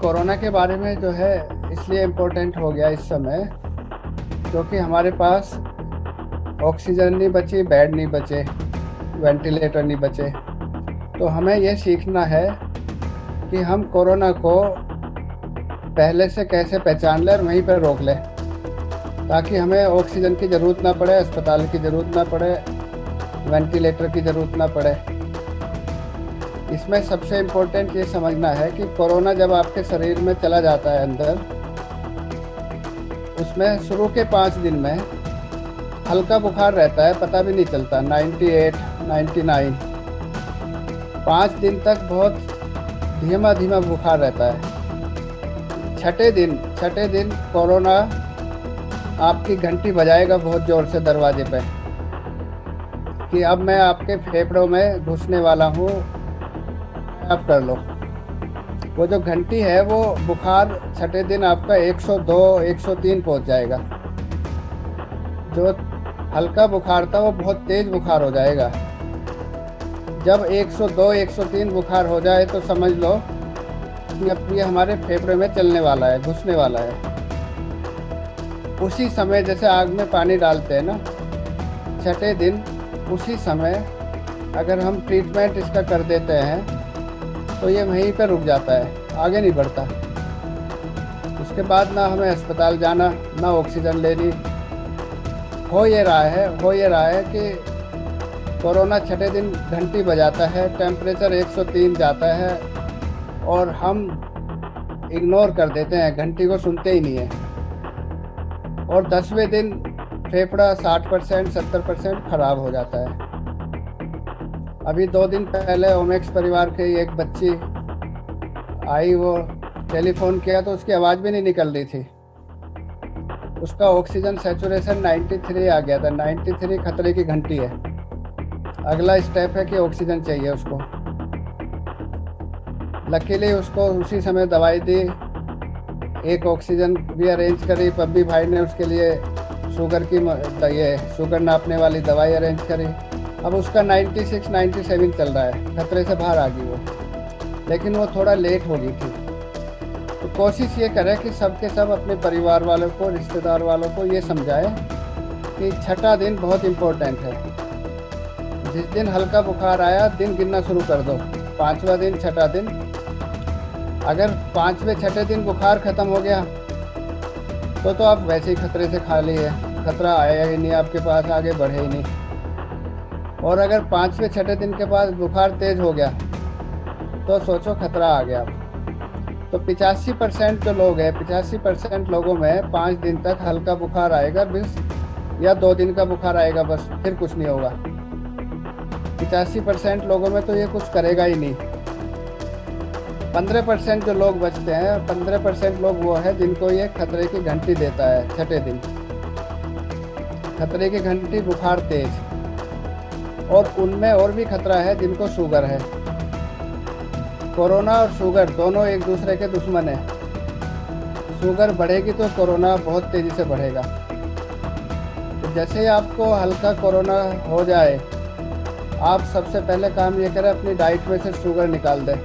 Corona के बारे में जो है इसलिए इम्पोर्टेंट हो गया इस समय, क्योंकि हमारे पास ऑक्सीजन नहीं बची, बेड नहीं बचे, वेंटिलेटर नहीं बचे। तो हमें ये सीखना है कि हम कोरोना को पहले से कैसे पहचान लें और वहीं पर रोक लें, ताकि हमें ऑक्सीजन की ज़रूरत ना पड़े, अस्पताल की ज़रूरत ना पड़े, वेंटिलेटर की ज़रूरत ना पड़े। इसमें सबसे इम्पोर्टेंट ये समझना है कि कोरोना जब आपके शरीर में चला जाता है अंदर, उसमें शुरू के 5 दिन में हल्का बुखार रहता है, पता भी नहीं चलता, 98, 99। 5 दिन तक बहुत धीमा धीमा बुखार रहता है। छठे दिन कोरोना आपकी घंटी बजाएगा बहुत ज़ोर से दरवाजे पे कि अब मैं आपके फेफड़ों में घुसने वाला हूँ, आप कर लो। वो जो घंटी है वो बुखार छठे दिन आपका 102, 103 पहुँच जाएगा। जो हल्का बुखार था वो बहुत तेज बुखार हो जाएगा। जब 102, 103 बुखार हो जाए तो समझ लो कि अब ये हमारे फेफड़े में चलने वाला है, घुसने वाला है। उसी समय जैसे आग में पानी डालते हैं ना, छठे दिन उसी समय अगर हम ट्रीटमेंट इसका कर देते हैं तो ये वहीं पर रुक जाता है, आगे नहीं बढ़ता। उसके बाद ना हमें अस्पताल जाना, ना ऑक्सीजन लेनी। हो ये रहा है कि कोरोना छठे दिन घंटी बजाता है, टेम्परेचर 103 जाता है और हम इग्नोर कर देते हैं, घंटी को सुनते ही नहीं है। और 10वें दिन फेफड़ा 60%, 70% खराब हो जाता है। अभी 2 दिन पहले ओमेक्स परिवार की एक बच्ची आई, वो टेलीफोन किया तो उसकी आवाज़ भी नहीं निकल रही थी। उसका ऑक्सीजन सैचुरेशन 93 आ गया था। 93 खतरे की घंटी है। अगला स्टेप है कि ऑक्सीजन चाहिए उसको। लकीली उसको उसी समय दवाई दी, एक ऑक्सीजन भी अरेंज करी। पब्बी भाई ने उसके लिए शुगर नापने वाली दवाई अरेंज करी। अब उसका 96, 97 चल रहा है, खतरे से बाहर आ गई वो, लेकिन वो थोड़ा लेट हो गई थी। तो कोशिश ये करें कि सबके सब अपने परिवार वालों को, रिश्तेदार वालों को ये समझाएं कि छठा दिन बहुत इम्पोर्टेंट है। जिस दिन हल्का बुखार आया, दिन गिनना शुरू कर दो, 5वां दिन, छठा दिन। अगर 5वें छठे दिन बुखार ख़त्म हो गया तो आप वैसे ही खतरे से खाली है, खतरा आया ही नहीं आपके पास, आगे बढ़े ही नहीं। और अगर 5वें छठे दिन के बाद बुखार तेज़ हो गया तो सोचो खतरा आ गया। तो 85% जो लोग हैं, 85% लोगों में 5 दिन तक हल्का बुखार आएगा बस, या 2 दिन का बुखार आएगा बस, फिर कुछ नहीं होगा। 85% लोगों में तो ये कुछ करेगा ही नहीं। 15% जो लोग बचते हैं, 15% लोग वो है जिनको ये खतरे की घंटी देता है छठे दिन। खतरे की घंटी, बुखार तेज। और उनमें और भी खतरा है जिनको शुगर है। कोरोना और शुगर दोनों एक दूसरे के दुश्मन हैं। शुगर बढ़ेगी तो कोरोना बहुत तेज़ी से बढ़ेगा। तो जैसे ही आपको हल्का कोरोना हो जाए, आप सबसे पहले काम ये करें, अपनी डाइट में से शुगर निकाल दें।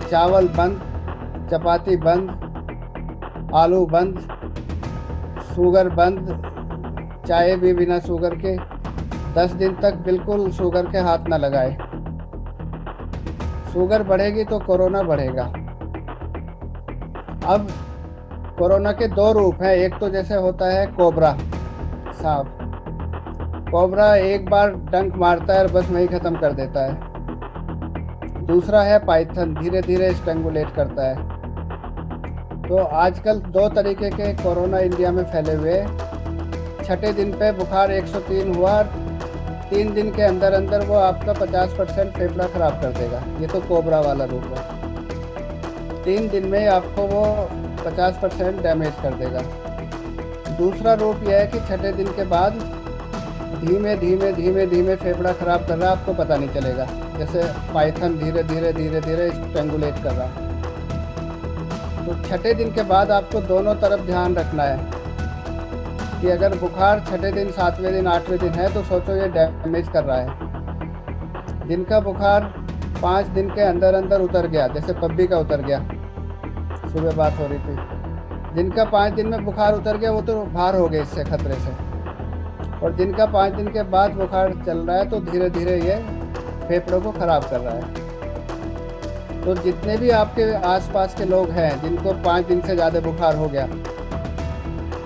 चावल बंद, चपाती बंद, आलू बंद, शुगर बंद, चाय भी बिना शुगर के। 10 दिन तक बिल्कुल शुगर के हाथ ना लगाए। शुगर बढ़ेगी तो कोरोना बढ़ेगा। अब कोरोना के 2 रूप हैं। एक तो जैसे होता है कोबरा, सांप। कोबरा एक बार डंक मारता है और बस वहीं ख़त्म कर देता है। दूसरा है पाइथन, धीरे धीरे स्ट्रैंगुलेट करता है। तो आजकल 2 तरीके के कोरोना इंडिया में फैले हुए। छठे दिन पे बुखार 103 हुआ, 3 दिन के अंदर अंदर वो आपका 50% फेफड़ा खराब कर देगा। ये तो कोबरा वाला रूप है। 3 दिन में आपको वो 50% डैमेज कर देगा। दूसरा रूप यह है कि छठे दिन के बाद धीमे धीमे धीमे धीमे फेफड़ा खराब कर रहा है, आपको पता नहीं चलेगा। जैसे पाइथन धीरे धीरे धीरे धीरे स्ट्रैंगुलेट कर रहा है। तो छठे दिन के बाद आपको दोनों तरफ ध्यान रखना है कि अगर बुखार छठे दिन, 7वें दिन, 8वें दिन है तो सोचो ये डैमेज कर रहा है। जिनका बुखार 5 दिन के अंदर अंदर उतर गया, जैसे पब्बी का उतर गया, सुबह बात हो रही थी। जिनका 5 दिन में बुखार उतर गया वो तो बाहर हो गए इससे खतरे से, और जिनका 5 दिन के बाद बुखार चल रहा है तो धीरे धीरे ये फेफड़ों को खराब कर रहा है। तो जितने भी आपके आसपास के लोग हैं जिनको 5 दिन से ज़्यादा बुखार हो गया,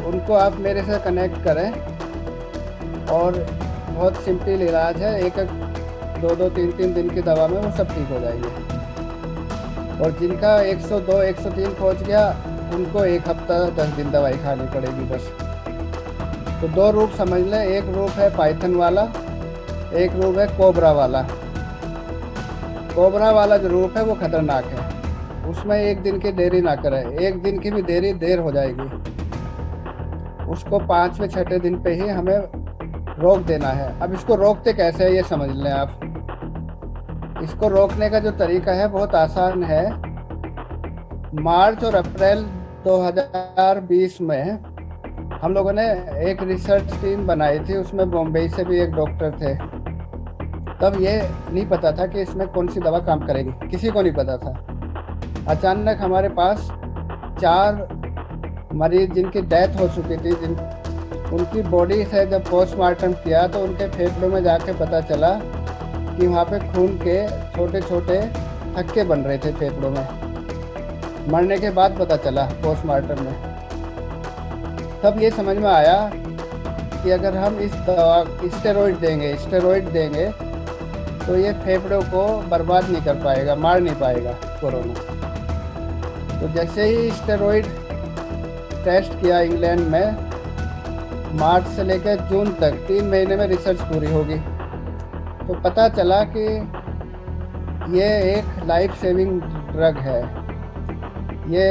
उनको आप मेरे से कनेक्ट करें, और बहुत सिंपल इलाज है, एक 2-2 3-3 दिन की दवा में वो सब ठीक हो जाएंगे। और जिनका 102 103 पहुंच गया उनको 1 हफ्ता 10 दिन दवाई खानी पड़ेगी बस। तो 2 रूप समझ लें, एक रूप है पाइथन वाला, एक रूप है कोबरा वाला। कोबरा वाला जो रूप है वो खतरनाक है, उसमें 1 दिन की देरी ना करें, 1 दिन की भी देर हो जाएगी, उसको 5वें 6ठे दिन पे ही हमें रोक देना है। अब इसको रोकते कैसे है ये समझ लें आप। इसको रोकने का जो तरीका है बहुत आसान है। मार्च और अप्रैल 2020 में हम लोगों ने एक रिसर्च टीम बनाई थी, उसमें बॉम्बे से भी एक डॉक्टर थे। तब ये नहीं पता था कि इसमें कौन सी दवा काम करेगी, किसी को नहीं पता था। अचानक हमारे पास 4 मरीज जिनकी डेथ हो चुकी थी, उनकी बॉडी से जब पोस्टमार्टम किया तो उनके फेफड़ों में जाके पता चला कि वहाँ पे खून के छोटे छोटे थक्के बन रहे थे फेफड़ों में। मरने के बाद पता चला पोस्टमार्टम में। तब ये समझ में आया कि अगर हम इस दवा स्टेरॉइड देंगे तो ये फेफड़ों को बर्बाद नहीं कर पाएगा, मार नहीं पाएगा कोरोना। तो जैसे ही स्टेरॉइड टेस्ट किया इंग्लैंड में, मार्च से लेकर जून तक 3 महीने में रिसर्च पूरी होगी, तो पता चला कि ये एक लाइफ सेविंग ड्रग है। ये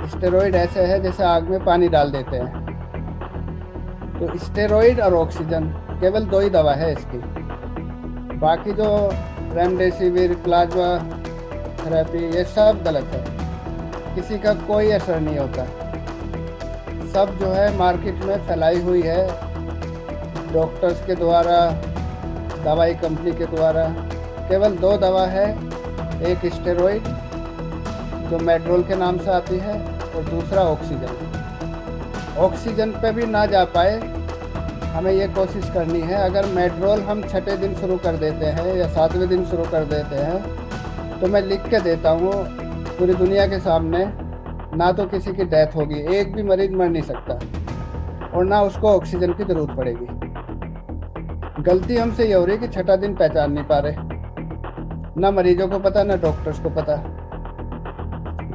स्टेरॉइड ऐसे है जैसे आग में पानी डाल देते हैं। तो स्टेरॉइड और ऑक्सीजन केवल 2 ही दवा है इसकी। बाकी जो रेमडेसिविर, प्लाज्मा थेरेपी, ये सब गलत है, किसी का कोई असर नहीं होता। सब जो है मार्केट में फैलाई हुई है डॉक्टर्स के द्वारा, दवाई कंपनी के द्वारा। केवल 2 दवा है, एक स्टेरॉइड जो मेड्रोल के नाम से आती है, और दूसरा ऑक्सीजन। ऑक्सीजन पे भी ना जा पाए हमें ये कोशिश करनी है। अगर मेड्रोल हम 6ठे दिन शुरू कर देते हैं या 7वें दिन शुरू कर देते हैं तो मैं लिख के देता हूँ पूरी दुनिया के सामने, ना तो किसी की डेथ होगी, एक भी मरीज मर नहीं सकता, और ना उसको ऑक्सीजन की ज़रूरत पड़ेगी। गलती हमसे ये हो रही है कि 6ठा दिन पहचान नहीं पा रहे, ना मरीजों को पता ना डॉक्टर्स को पता।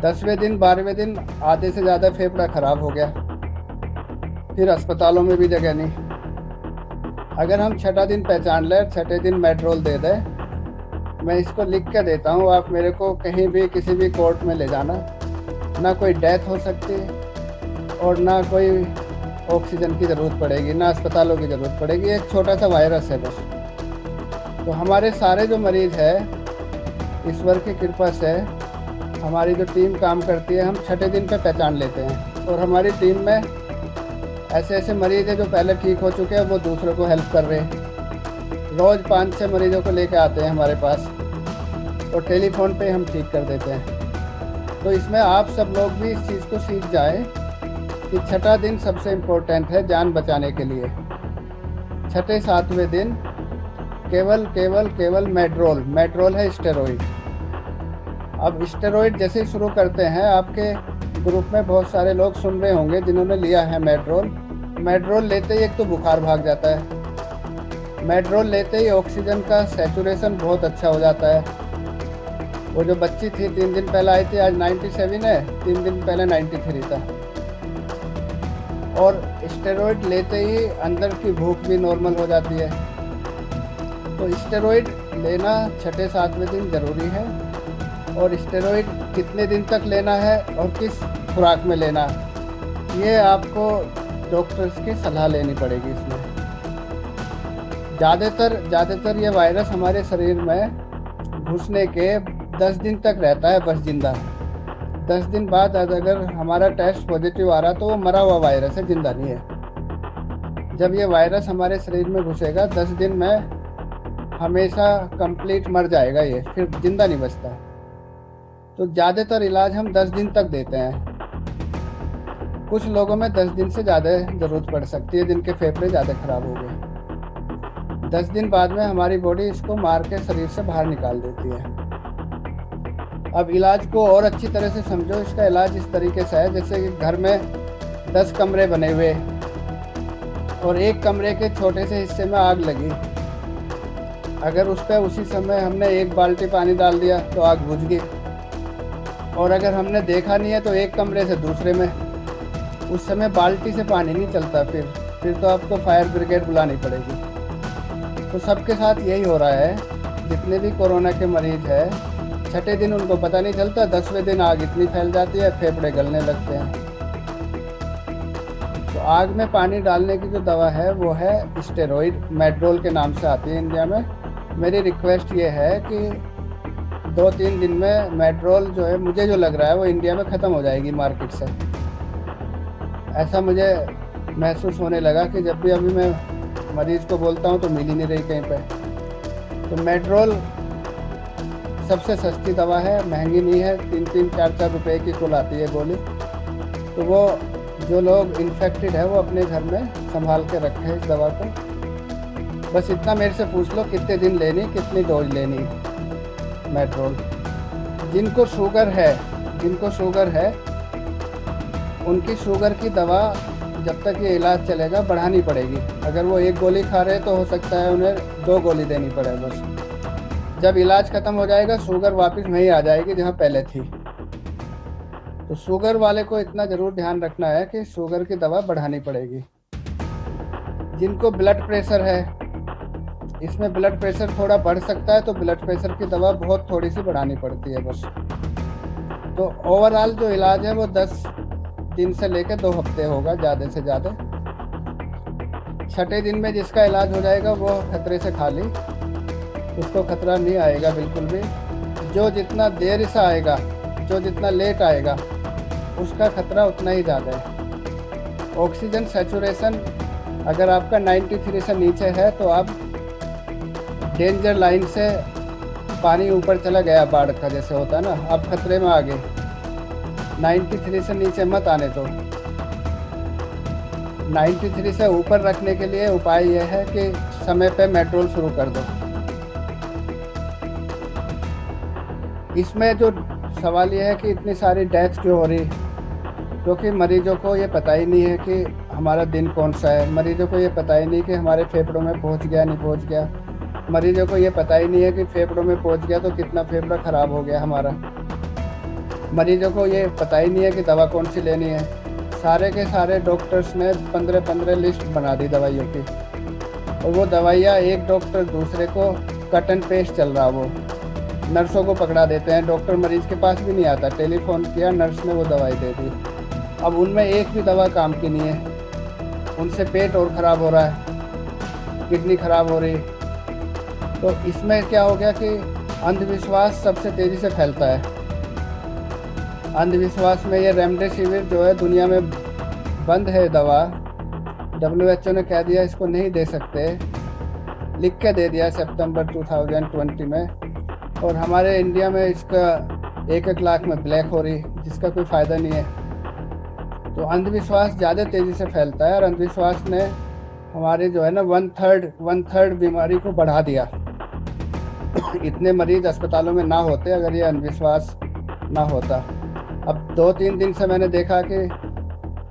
10वें दिन 12वें दिन आधे से ज़्यादा फेफड़ा खराब हो गया, फिर अस्पतालों में भी जगह नहीं। अगर हम 6ठा दिन पहचान लें, 6ठे दिन मेड्रोल दे दें, मैं इसको लिख के देता हूँ, आप मेरे को कहीं भी किसी भी कोर्ट में ले जाना, ना कोई डेथ हो सकती और ना कोई ऑक्सीजन की ज़रूरत पड़ेगी, ना अस्पतालों की ज़रूरत पड़ेगी। एक छोटा सा वायरस है बस। तो हमारे सारे जो मरीज़ है, ईश्वर की कृपा से हमारी जो टीम काम करती है, हम 6ठे दिन पे पहचान लेते हैं। और हमारी टीम में ऐसे ऐसे मरीज़ हैं जो पहले ठीक हो चुके हैं, वो दूसरों को हेल्प कर रहे हैं। रोज़ 5-6 मरीज़ों को लेकर आते हैं हमारे पास, और टेलीफोन पे हम ठीक कर देते हैं। तो इसमें आप सब लोग भी इस चीज़ को सीख जाएं कि 6ठा दिन सबसे इम्पोर्टेंट है जान बचाने के लिए। 6ठे 7वें दिन केवल मेड्रोल है स्टेरॉइड। अब स्टेरॉइड जैसे ही शुरू करते हैं, आपके ग्रुप में बहुत सारे लोग सुन रहे होंगे जिन्होंने लिया है मेड्रोल लेते ही एक तो बुखार भाग जाता है, मेड्रोल लेते ही ऑक्सीजन का सैचुरेशन बहुत अच्छा हो जाता है। वो जो बच्ची थी 3 दिन पहले आई थी, आज 97 है, 3 दिन पहले 93 था। और स्टेरॉइड लेते ही अंदर की भूख भी नॉर्मल हो जाती है। तो स्टेरॉइड लेना 6ठे 7वें दिन ज़रूरी है। और स्टेरॉइड कितने दिन तक लेना है और किस खुराक में लेना, ये आपको डॉक्टर्स की सलाह लेनी पड़ेगी। इसमें ज़्यादातर ये वायरस हमारे शरीर में घुसने के 10 दिन तक रहता है बस जिंदा। 10 दिन बाद अगर हमारा टेस्ट पॉजिटिव आ रहा तो वो मरा हुआ वायरस है, जिंदा नहीं है। जब ये वायरस हमारे शरीर में घुसेगा 10 दिन में हमेशा कंप्लीट मर जाएगा ये, फिर जिंदा नहीं बचता। तो ज़्यादातर इलाज हम 10 दिन तक देते हैं। कुछ लोगों में 10 दिन से ज़्यादा ज़रूरत पड़ सकती है, जिनके फेफड़े ज़्यादा खराब हो गए। 10 दिन बाद में हमारी बॉडी इसको मार के शरीर से बाहर निकाल देती है। अब इलाज को और अच्छी तरह से समझो। इसका इलाज इस तरीके से है, जैसे कि घर में 10 कमरे बने हुए और एक कमरे के छोटे से हिस्से में आग लगी। अगर उस पर उसी समय हमने 1 बाल्टी पानी डाल दिया तो आग बुझ गई, और अगर हमने देखा नहीं है तो एक कमरे से दूसरे में, उस समय बाल्टी से पानी नहीं चलता, फिर तो आपको फायर ब्रिगेड बुलानी पड़ेगी। तो सबके साथ यही हो रहा है। जितने भी कोरोना के मरीज हैं, छठे दिन उनको पता नहीं चलता, 10वें दिन आग इतनी फैल जाती है, फेफड़े गलने लगते हैं। तो आग में पानी डालने की जो दवा है वो है स्टेरॉइड, मेड्रोल के नाम से आती है इंडिया में। मेरी रिक्वेस्ट ये है कि 2-3 दिन में मेड्रोल जो है, मुझे जो लग रहा है वो इंडिया में ख़त्म हो जाएगी मार्केट से। ऐसा मुझे महसूस होने लगा कि जब भी अभी मैं मरीज़ को बोलता हूँ तो मिल ही नहीं रही कहीं पे। तो मेड्रोल सबसे सस्ती दवा है, महंगी नहीं है, 3-3, 4-4 रुपए की कुल आती है गोली। तो वो जो लोग इन्फेक्टेड है वो अपने घर में संभाल के रखे इस दवा को। बस इतना मेरे से पूछ लो कितने दिन लेनी, कितनी डोज लेनी मेड्रोल। जिनको शुगर है उनकी शुगर की दवा जब तक ये इलाज चलेगा बढ़ानी पड़ेगी। अगर वो 1 गोली खा रहे तो हो सकता है उन्हें 2 गोली देनी पड़े बस। जब इलाज ख़त्म हो जाएगा शुगर वापस वहीं आ जाएगी जहाँ पहले थी। तो शुगर वाले को इतना ज़रूर ध्यान रखना है कि शुगर की दवा बढ़ानी पड़ेगी। जिनको ब्लड प्रेशर है, इसमें ब्लड प्रेशर थोड़ा बढ़ सकता है, तो ब्लड प्रेशर की दवा बहुत थोड़ी सी बढ़ानी पड़ती है बस। तो ओवरऑल जो इलाज है वो 10 दिन से लेकर 2 हफ्ते होगा ज़्यादा से ज़्यादा। छठे दिन में जिसका इलाज हो जाएगा वो खतरे से खाली, उसको खतरा नहीं आएगा बिल्कुल भी। जो जितना देर से आएगा, जो जितना लेट आएगा, उसका खतरा उतना ही ज़्यादा है। ऑक्सीजन सैचुरेशन अगर आपका 93 से नीचे है तो आप डेंजर लाइन से, पानी ऊपर चला गया बाढ़ का जैसे होता है ना, आप खतरे में आ गए। 93 से नीचे मत आने दो। 93 से ऊपर रखने के लिए उपाय यह है कि समय पे मेड्रोल शुरू कर दो। इसमें जो सवाल यह है कि इतनी सारी डेथ क्यों हो रही, क्योंकि मरीजों को ये पता ही नहीं है कि हमारा दिन कौन सा है। मरीजों को ये पता ही नहीं कि हमारे फेफड़ों में पहुंच गया नहीं पहुंच गया। मरीजों को ये पता ही नहीं है कि फेफड़ों में पहुंच गया तो कितना फेफड़ा ख़राब हो गया हमारा। मरीजों को ये पता ही नहीं है कि दवा कौन सी लेनी है। सारे के सारे डॉक्टर्स ने 15-15 लिस्ट बना दी दवाइयों की, और वो दवाइयाँ एक डॉक्टर दूसरे को कट एंड पेस्ट चल रहा। वो नर्सों को पकड़ा देते हैं, डॉक्टर मरीज़ के पास भी नहीं आता, टेलीफोन किया, नर्स ने वो दवाई दे दी। अब उनमें एक भी दवा काम की नहीं है। उनसे पेट और ख़राब हो रहा है, किडनी ख़राब हो रही। तो इसमें क्या हो गया कि अंधविश्वास सबसे तेज़ी से फैलता है। अंधविश्वास में ये रेमडेसिविर जो है दुनिया में बंद है दवा। WHO ने कह दिया इसको नहीं दे सकते, लिख के दे दिया सितंबर 2020 में। और हमारे इंडिया में इसका 1-1 लाख में ब्लैक हो रही, जिसका कोई फ़ायदा नहीं है। तो अंधविश्वास ज़्यादा तेज़ी से फैलता है, और अंधविश्वास ने हमारे जो है ना 1/3 बीमारी को बढ़ा दिया। इतने मरीज अस्पतालों में ना होते अगर ये अंधविश्वास ना होता। अब 2-3 दिन से मैंने देखा कि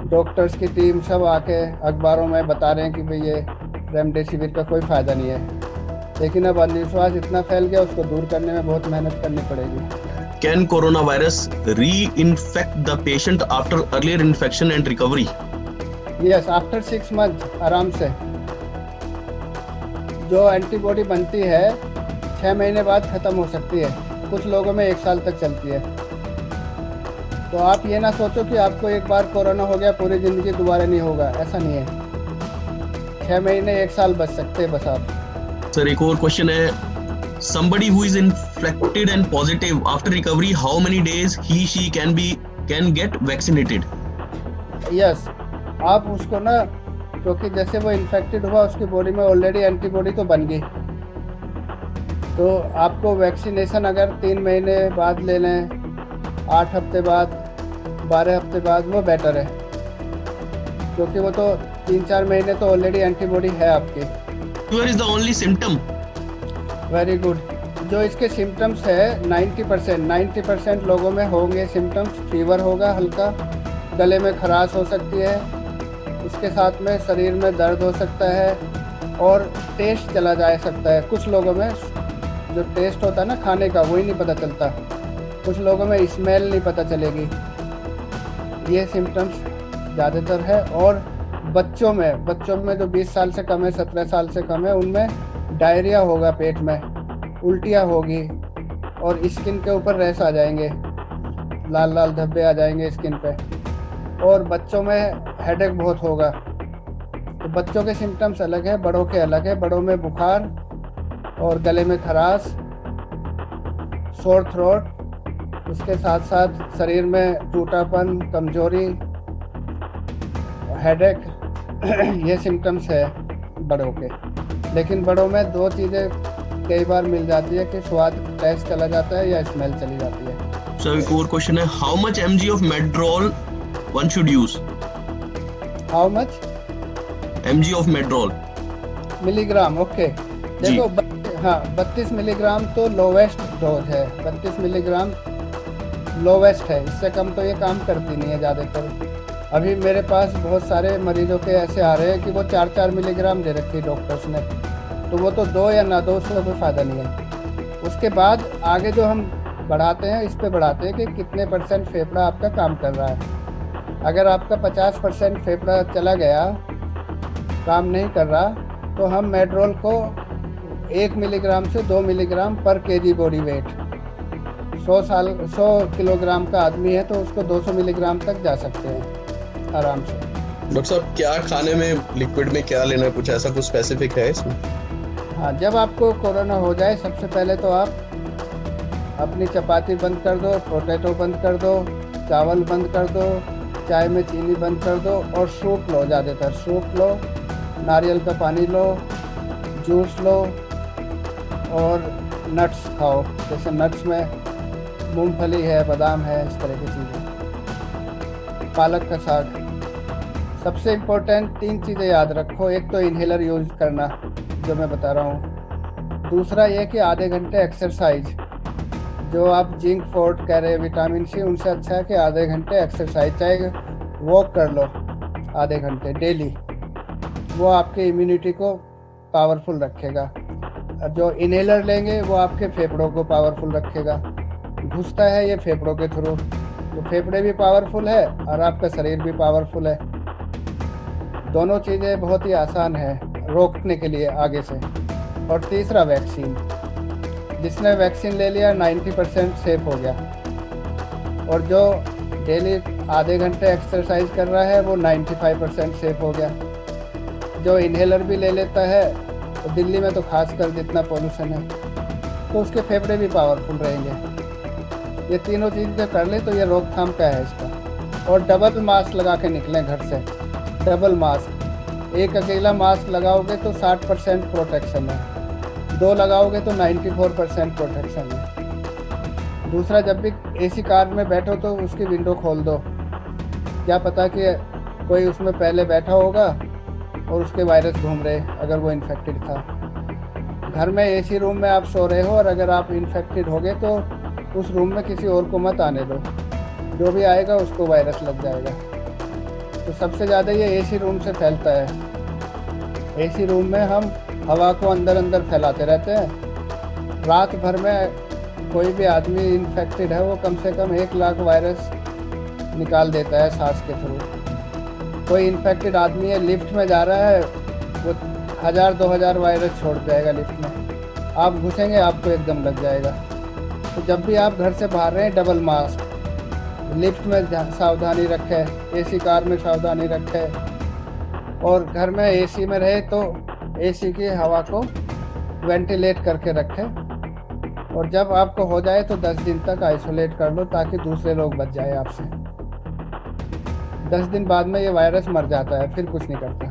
डॉक्टर्स की टीम सब आके अखबारों में बता रहे हैं कि भाई ये रेमडेसिविर का कोई फ़ायदा नहीं है। लेकिन अब अंधविश्वास इतना फैल गया, उसको दूर करने में बहुत मेहनत करनी पड़ेगी। Can coronavirus reinfect the patient after earlier infection and recovery? Yes, after 6 months आराम से। जो एंटीबॉडी बनती है 6 महीने बाद ख़त्म हो सकती है, कुछ लोगों में 1 साल तक चलती है। तो आप ये ना सोचो कि आपको एक बार कोरोना हो गया पूरी ज़िंदगी दोबारा नहीं होगा, ऐसा नहीं है। 6 महीने 1 साल बच सकते हैं बस आप। सर एक और क्वेश्चन है, somebody who is infected and positive after recovery, how many days she can get vaccinated? Yes, आप उसको ना, क्योंकि जैसे वो इन्फेक्टेड हुआ उसकी बॉडी में ऑलरेडी एंटीबॉडी तो बन गई, तो आपको वैक्सीनेशन अगर 3 महीने बाद ले लें, 8 हफ्ते बाद, 12 हफ्ते बाद, वो बेटर है। क्योंकि वो तो 3-4 महीने तो ऑलरेडी एंटीबॉडी है आपकी। Fever is the only symptom? Very good. जो इसके सिम्टम्स है 90% लोगों में होंगे सिम्टम्स। फीवर होगा हल्का, गले में खराश हो सकती है, उसके साथ में शरीर में दर्द हो सकता है और टेस्ट चला जा सकता है। कुछ लोगों में जो टेस्ट होता है ना खाने का, वही नहीं पता चलता। कुछ लोगों में स्मेल नहीं पता चलेगी। ये सिम्टम्स ज़्यादातर है। और बच्चों में जो 20 साल से कम है, 17 साल से कम है, उनमें डायरिया होगा, पेट में उल्टियाँ होगी और स्किन के ऊपर रैश आ जाएंगे, लाल लाल धब्बे आ जाएंगे स्किन पे। और बच्चों में हेडेक बहुत होगा। तो बच्चों के सिम्टम्स अलग है, बड़ों के अलग है। बड़ों में बुखार और गले में खराश, सोर थ्रोट, उसके साथ साथ शरीर में टूटापन, कमजोरी, हेडेक ये सिम्टम्स है बड़ों के। लेकिन बड़ों में 2 चीज़ें कई बार मिल जाती है कि स्वाद टेस्ट चला जाता है या स्मेल चली जाती है। सर एक और क्वेश्चन है, how much mg of Medrol one should use? How much mg of Medrol? Milligram. Okay, देखो हाँ 32 मिलीग्राम तो लोवेस्ट डोज है। 32 मिलीग्राम लोवेस्ट है, इससे कम तो ये काम करती नहीं है ज़्यादातर। अभी मेरे पास बहुत सारे मरीजों के ऐसे आ रहे हैं कि वो 4-4 मिलीग्राम दे रखी डॉक्टर्स ने, तो वो तो 2 या ना 2 उसका कोई फ़ायदा नहीं है। उसके बाद आगे जो हम बढ़ाते हैं, इस पे बढ़ाते हैं कि कितने % फेफड़ा आपका काम कर रहा है। अगर आपका 50% फेफड़ा चला गया, काम नहीं कर रहा, तो हम मेड्रोल को 1 मिलीग्राम से 2 मिलीग्राम पर केजी बॉडी वेट, 100 किलोग्राम का आदमी है तो उसको 200 मिलीग्राम तक जा सकते हैं आराम से। डॉक्टर साहब क्या खाने में, लिक्विड में क्या लेना है, कुछ ऐसा कुछ स्पेसिफिक है इसमें? हाँ, जब आपको कोरोना हो जाए सबसे पहले तो आप अपनी चपाती बंद कर दो, पोटैटो बंद कर दो, चावल बंद कर दो, चाय में चीनी बंद कर दो और सूप लो। ज़्यादातर सूप लो, नारियल का पानी लो, जूस लो और नट्स खाओ। जैसे नट्स में मूंगफली है, बादाम है, इस तरह की चीज़ें। पालक का साग। सबसे इम्पोर्टेंट 3 चीज़ें याद रखो। एक तो इन्हेलर यूज़ करना, जो मैं बता रहा हूँ। दूसरा ये कि आधे घंटे एक्सरसाइज, जो आप जिंक फोर्ट कह रहे हैं, विटामिन सी, उनसे अच्छा है कि आधे घंटे एक्सरसाइज, चाहे वॉक कर लो आधे घंटे डेली, वो आपके इम्यूनिटी को पावरफुल रखेगा। जो इन्हेलर लेंगे वो आपके फेफड़ों को पावरफुल रखेगा। घुसता है ये फेफड़ों के थ्रू, तो फेफड़े भी पावरफुल है और आपका शरीर भी पावरफुल है। दोनों चीज़ें बहुत ही आसान है रोकने के लिए आगे से। और तीसरा वैक्सीन, जिसने वैक्सीन ले लिया 90% सेफ हो गया। और जो डेली आधे घंटे एक्सरसाइज कर रहा है वो 95% सेफ हो गया। जो इन्हेलर भी ले लेता है, तो दिल्ली में तो खासकर जितना पोल्यूशन है, तो उसके फेफड़े भी पावरफुल रहेंगे। ये तीनों चीज़ें कर ले तो ये रोकथाम का है इसका। और डबल मास्क लगा के निकलें घर से। डबल मास्क, एक अकेला मास्क लगाओगे तो 60% प्रोटेक्शन है, 2 लगाओगे तो 94% प्रोटेक्शन है। दूसरा, जब भी एसी कार में बैठो तो उसकी विंडो खोल दो, क्या पता कि कोई उसमें पहले बैठा होगा और उसके वायरस घूम रहे, अगर वो इन्फेक्टेड था। घर में एसी रूम में आप सो रहे हो और अगर आप इन्फेक्टेड हो गए तो उस रूम में किसी और को मत आने दो, जो भी आएगा उसको वायरस लग जाएगा। तो सबसे ज़्यादा ये एसी रूम से फैलता है। एसी रूम में हम हवा को अंदर अंदर फैलाते रहते हैं। रात भर में कोई भी आदमी इन्फेक्टेड है वो कम से कम 1 लाख वायरस निकाल देता है सांस के थ्रू। कोई इन्फेक्टेड आदमी है, लिफ्ट में जा रहा है, वो 1000-2000 वायरस छोड़ जाएगा लिफ्ट में। आप घुसेंगे आपको एकदम लग जाएगा। तो जब भी आप घर से बाहर रहें, डबल मास्क, लिफ्ट में सावधानी रखें, एसी कार में सावधानी रखें और घर में एसी में रहे तो एसी की हवा को वेंटिलेट करके रखें। और जब आपको हो जाए तो 10 दिन तक आइसोलेट कर लो ताकि दूसरे लोग बच जाए आपसे। 10 दिन बाद में ये वायरस मर जाता है, फिर कुछ नहीं करता।